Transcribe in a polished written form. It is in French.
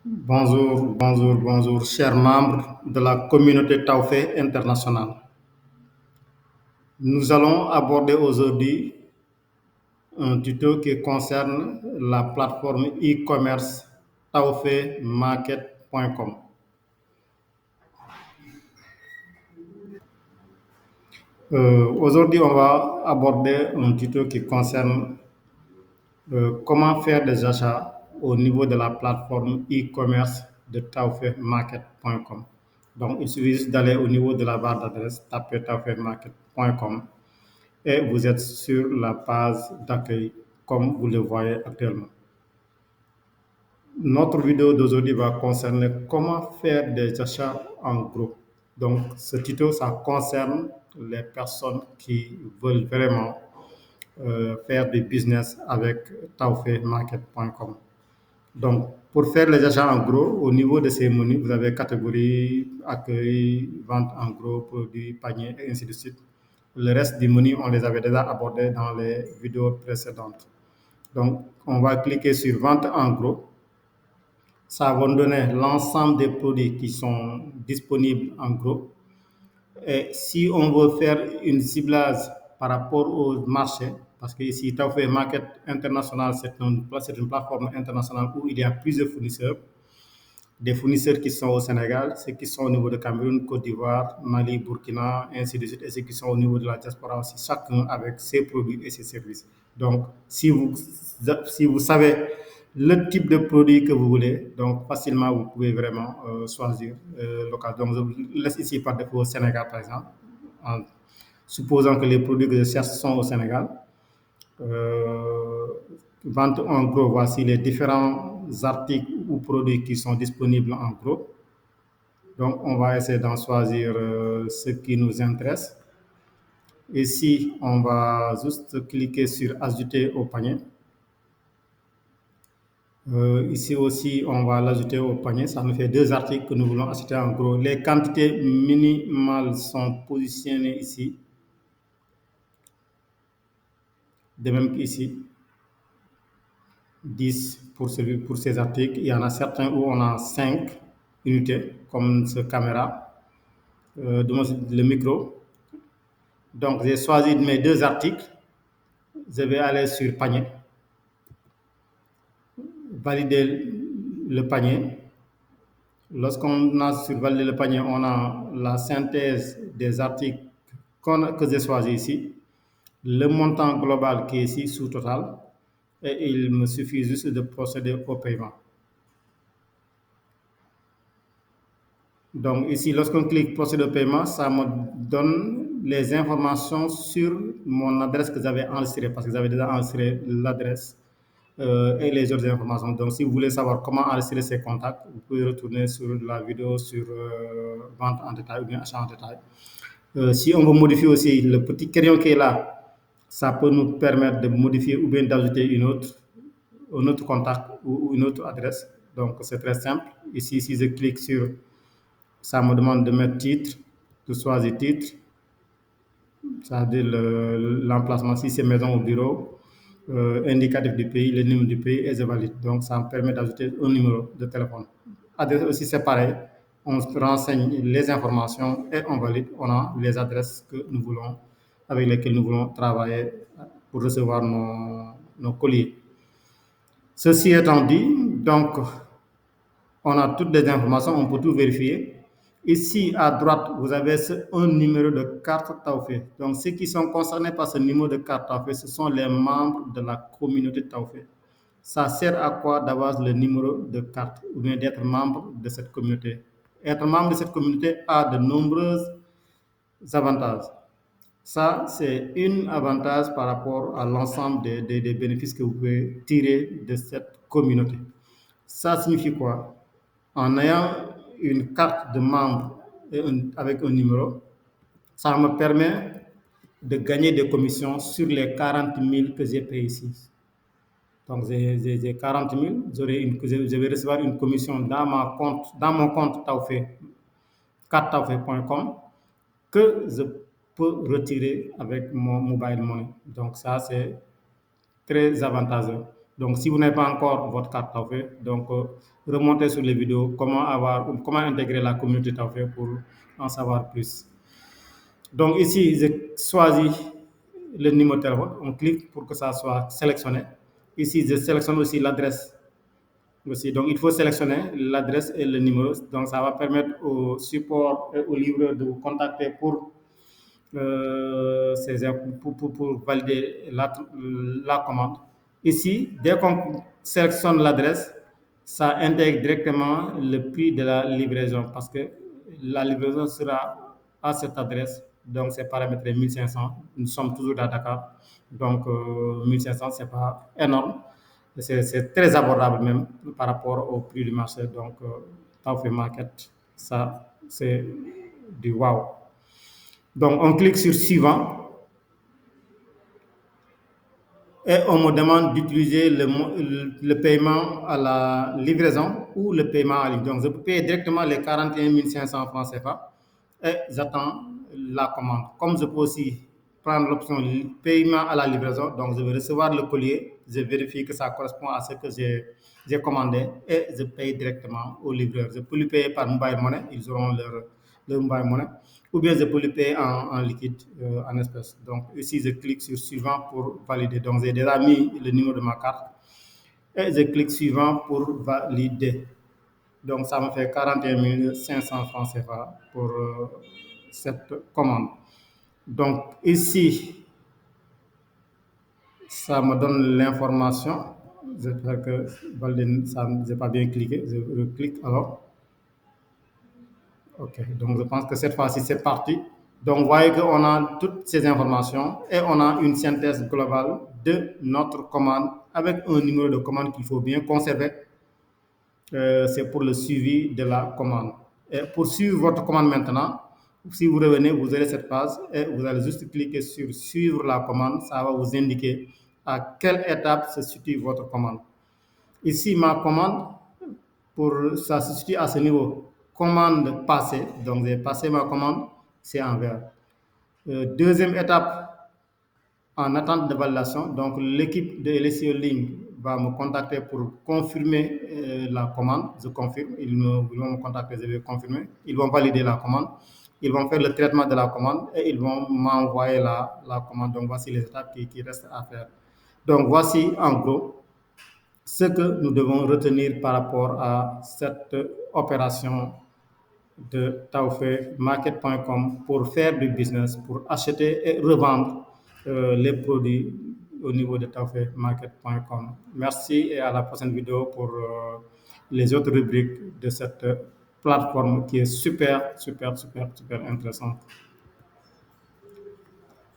Bonjour, chers membres de la communauté Taoufé internationale. Nous allons aborder aujourd'hui un tuto qui concerne la plateforme e-commerce taofemarket.com. Aujourd'hui, on va aborder un tuto qui concerne comment faire des achats au niveau de la plateforme e-commerce de taofemarket.com. Donc, il suffit juste d'aller au niveau de la barre d'adresse, taper taofemarket.com et vous êtes sur la page d'accueil comme vous le voyez actuellement. Notre vidéo d'aujourd'hui va concerner comment faire des achats en gros. Donc, ce tuto, ça concerne les personnes qui veulent vraiment faire du business avec taofemarket.com. Donc, pour faire les achats en gros, au niveau de ces menus, vous avez catégorie, accueil, vente en gros, produits, panier, et ainsi de suite. Le reste du menu, on les avait déjà abordés dans les vidéos précédentes. Donc, on va cliquer sur vente en gros. Ça va nous donner l'ensemble des produits qui sont disponibles en gros. Et si on veut faire une ciblage par rapport au marché, parce que ici, Taofé Market International, c'est une plateforme internationale où il y a plusieurs fournisseurs, des fournisseurs qui sont au Sénégal, ceux qui sont au niveau de Cameroun, Côte d'Ivoire, Mali, Burkina, ainsi de suite, et ceux qui sont au niveau de la diaspora aussi, chacun avec ses produits et ses services. Donc, si vous savez le type de produit que vous voulez, donc facilement vous pouvez vraiment choisir local. Donc, je vous laisse ici par défaut au Sénégal, par exemple, en supposant que les produits que je cherche sont au Sénégal. Euh, Vente en gros, voici les différents articles ou produits qui sont disponibles en gros. Donc, on va essayer d'en choisir ce qui nous intéresse. Ici, on va juste cliquer sur ajouter au panier. Ici aussi, on va l'ajouter au panier. Ça nous fait deux articles que nous voulons acheter en gros. Les quantités minimales sont positionnées ici, de même qu'ici. 10 pour ces articles. Il y en a certains où on a 5 unités, comme ce caméra, le micro. Donc, j'ai choisi mes deux articles. Je vais aller sur panier, valider le panier. Lorsqu'on a survalidé le panier, on a la synthèse des articles que j'ai choisi ici, le montant global qui est ici sous total, et il me suffit juste de procéder au paiement. Donc ici, lorsqu'on clique procéder au paiement, ça me donne les informations sur mon adresse que j'avais enregistrée, parce que j'avais déjà enregistré l'adresse et les autres informations. Donc si vous voulez savoir comment enregistrer ces contacts, vous pouvez retourner sur la vidéo sur vente en détail ou bien achat en détail. Si on veut modifier aussi le petit crayon qui est là, ça peut nous permettre de modifier ou bien d'ajouter un autre contact ou une autre adresse. Donc c'est très simple. Ici, si je clique sur, ça me demande de mettre titre, de choisir titre, c'est-à-dire l'emplacement, si c'est maison ou bureau, indicatif du pays, le numéro du pays et je valide. Donc ça me permet d'ajouter un numéro de téléphone. Adresse aussi, c'est pareil. On renseigne les informations et on valide. On a les adresses que nous voulons, avec lesquelles nous voulons travailler pour recevoir nos colis. Ceci étant dit, donc on a toutes les informations, on peut tout vérifier. Ici, à droite, vous avez un numéro de carte Taofé. Donc, ceux qui sont concernés par ce numéro de carte Taofé, ce sont les membres de la communauté Taofé. Ça sert à quoi d'avoir le numéro de carte ou bien d'être membre de cette communauté? Être membre de cette communauté a de nombreux avantages. Ça, c'est un avantage par rapport à l'ensemble des bénéfices que vous pouvez tirer de cette communauté. Ça signifie quoi? En ayant une carte de membre avec un numéro, ça me permet de gagner des commissions sur les 40 000 que j'ai payé ici. Donc, j'ai 40 000, je vais recevoir une commission dans mon compte Taofé, cartaofé.com, que je peux retirer avec mon mobile money. Donc, ça, c'est très avantageux. Donc, si vous n'avez pas encore votre carte Tawfay, donc remontez sur les vidéos comment intégrer la communauté Tawfay pour en savoir plus. Donc ici, je choisis le numéro de téléphone, on clique pour que ça soit sélectionné. Ici, je sélectionne aussi l'adresse aussi. Donc il faut sélectionner l'adresse et le numéro. Donc ça va permettre au support et au livreur de vous contacter pour pour valider la commande. Ici, dès qu'on sélectionne l'adresse, ça intègre directement le prix de la livraison parce que la livraison sera à cette adresse. Donc, c'est paramétré 1500. Nous sommes toujours à Dakar. Donc, 1500, ce n'est pas énorme. C'est très abordable même par rapport au prix du marché. Donc, Tawfay Market, ça, c'est du wow. Donc, on clique sur suivant et on me demande d'utiliser le paiement à la livraison ou le paiement en ligne. Donc, je peux payer directement les 41 500 francs CFA et j'attends la commande. Comme je peux aussi prendre l'option paiement à la livraison, donc je vais recevoir le courrier, je vérifie que ça correspond à ce que j'ai commandé et je paye directement au livreur. Je peux lui payer par mobile money, ils auront leur mobile money, ou bien je peux lui payer en liquide, en espèces. Donc ici, je clique sur suivant pour valider. Donc j'ai déjà mis le numéro de ma carte et je clique suivant pour valider. Donc ça me fait 41 500 francs CFA pour cette commande. Donc ici, ça me donne l'information. J'espère que ça n'a pas bien cliqué. Je clique alors. Ok, donc je pense que cette fois-ci c'est parti. Donc vous voyez qu'on a toutes ces informations et on a une synthèse globale de notre commande avec un numéro de commande qu'il faut bien conserver. C'est pour le suivi de la commande. Et pour suivre votre commande maintenant, si vous revenez, vous aurez cette page et vous allez juste cliquer sur suivre la commande. Ça va vous indiquer à quelle étape se situe votre commande. Ici, ma commande, ça se situe à ce niveau. Commande passée, donc j'ai passé ma commande, c'est en vert. Deuxième étape, en attente de validation, donc l'équipe de LSI Ligne va me contacter pour confirmer la commande. Je confirme, ils vont me contacter, je vais confirmer. Ils vont valider la commande, ils vont faire le traitement de la commande et ils vont m'envoyer la commande. Donc voici les étapes qui restent à faire. Donc voici en gros ce que nous devons retenir par rapport à cette opération de tawfaymarket.com pour faire du business, pour acheter et revendre les produits au niveau de tawfaymarket.com. Merci et à la prochaine vidéo pour les autres rubriques de cette plateforme qui est super, super, super, super intéressante.